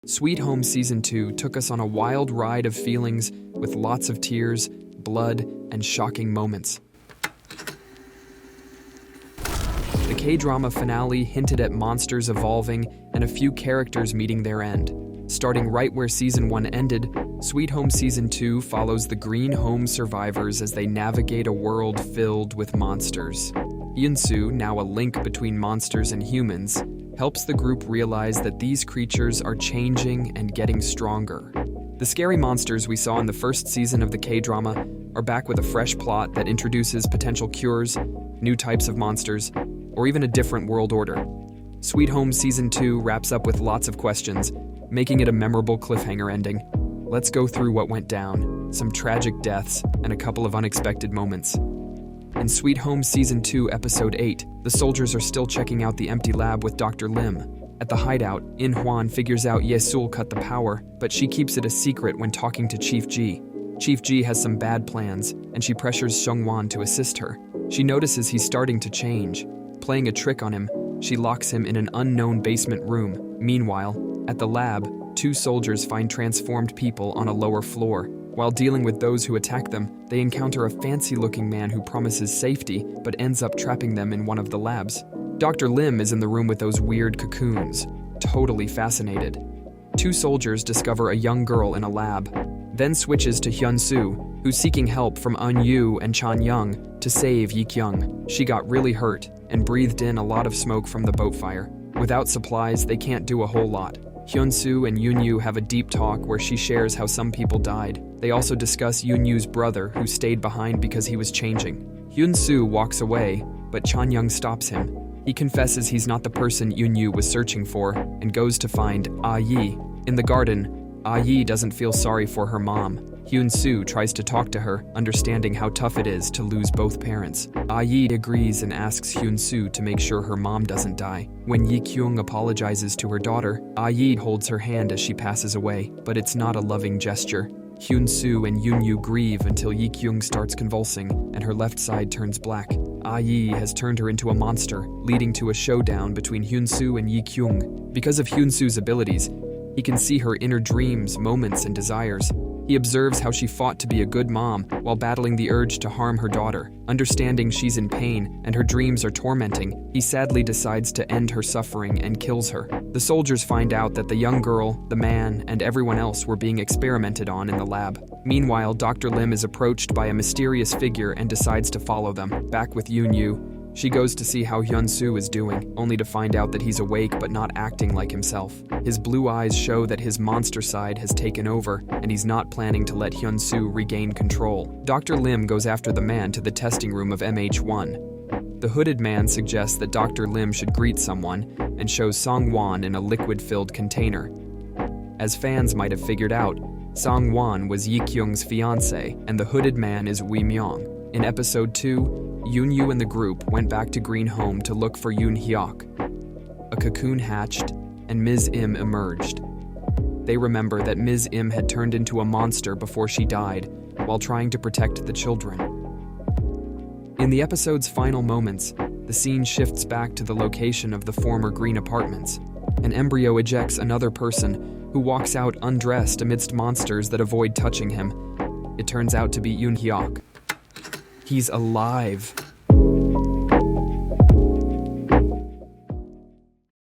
Sweet Home Season 2 took us on a wild ride of feelings with lots of tears, blood, and shocking moments. The K-drama finale hinted at monsters evolving and a few characters meeting their end. Starting right where Season 1 ended, Sweet Home Season 2 follows the Green Home survivors as they navigate a world filled with monsters. Hyun-soo, now a link between monsters and humans, helps the group realize that these creatures are changing and getting stronger. The scary monsters we saw in the first season of the K-drama are back with a fresh plot that introduces potential cures, new types of monsters, or even a different world order. Sweet Home Season 2 wraps up with lots of questions, making it a memorable cliffhanger ending. Let's go through what went down, some tragic deaths, and a couple of unexpected moments. In Sweet Home Season 2, Episode 8, the soldiers are still checking out the empty lab with Dr. Lim. At the hideout, In Hwan figures out Yesul cut the power, but she keeps it a secret when talking to Chief Ji. Chief Ji has some bad plans, and she pressures Seungwon to assist her. She notices he's starting to change. Playing a trick on him, she locks him in an unknown basement room. Meanwhile, at the lab, two soldiers find transformed people on a lower floor. While dealing with those who attack them, they encounter a fancy-looking man who promises safety, but ends up trapping them in one of the labs. Dr. Lim is in the room with those weird cocoons, totally fascinated. Two soldiers discover a young girl in a lab, then switches to Hyun-soo, who's seeking help from Eun-yu and Chan-young to save Yi-kyung. She got really hurt and breathed in a lot of smoke from the boat fire. Without supplies, they can't do a whole lot. Hyun-soo and Yoon-yu have a deep talk where she shares how some people died. They also discuss Yoon-yu's brother, who stayed behind because he was changing. Hyun-soo walks away, but Chan-young stops him. He confesses he's not the person Yoon-yu was searching for and goes to find Ah-yi. In the garden, Ah-yi doesn't feel sorry for her mom. Hyun-soo tries to talk to her, understanding how tough it is to lose both parents. Ah-yi agrees and asks Hyun-soo to make sure her mom doesn't die. When Yi-kyung apologizes to her daughter, Ah-yi holds her hand as she passes away, but it's not a loving gesture. Hyun-soo and Yoon-yu grieve until Yi-kyung starts convulsing and her left side turns black. Ah-yi has turned her into a monster, leading to a showdown between Hyun-soo and Yi-kyung. Because of Hyun-soo's abilities, he can see her inner dreams, moments, and desires. He observes how she fought to be a good mom while battling the urge to harm her daughter. Understanding she's in pain and her dreams are tormenting, he sadly decides to end her suffering and kills her. The soldiers find out that the young girl, the man, and everyone else were being experimented on in the lab. Meanwhile, Dr. Lim is approached by a mysterious figure and decides to follow them. Back with Yoon-yu, she goes to see how Hyun-soo is doing, only to find out that he's awake but not acting like himself. His blue eyes show that his monster side has taken over, and he's not planning to let Hyun-soo regain control. Dr. Lim goes after the man to the testing room of MH1. The hooded man suggests that Dr. Lim should greet someone and shows Seungwon in a liquid-filled container. As fans might have figured out, Seungwon was Yi-kyung's fiancé, and the hooded man is Wee Myung. In Episode 2, Yoon-yu and the group went back to Green Home to look for Yoon-hyuk. A cocoon hatched, and Ms. Im emerged. They remember that Ms. Im had turned into a monster before she died, while trying to protect the children. In the episode's final moments, the scene shifts back to the location of the former Green apartments. An embryo ejects another person, who walks out undressed amidst monsters that avoid touching him. It turns out to be Yoon-hyuk. He's alive.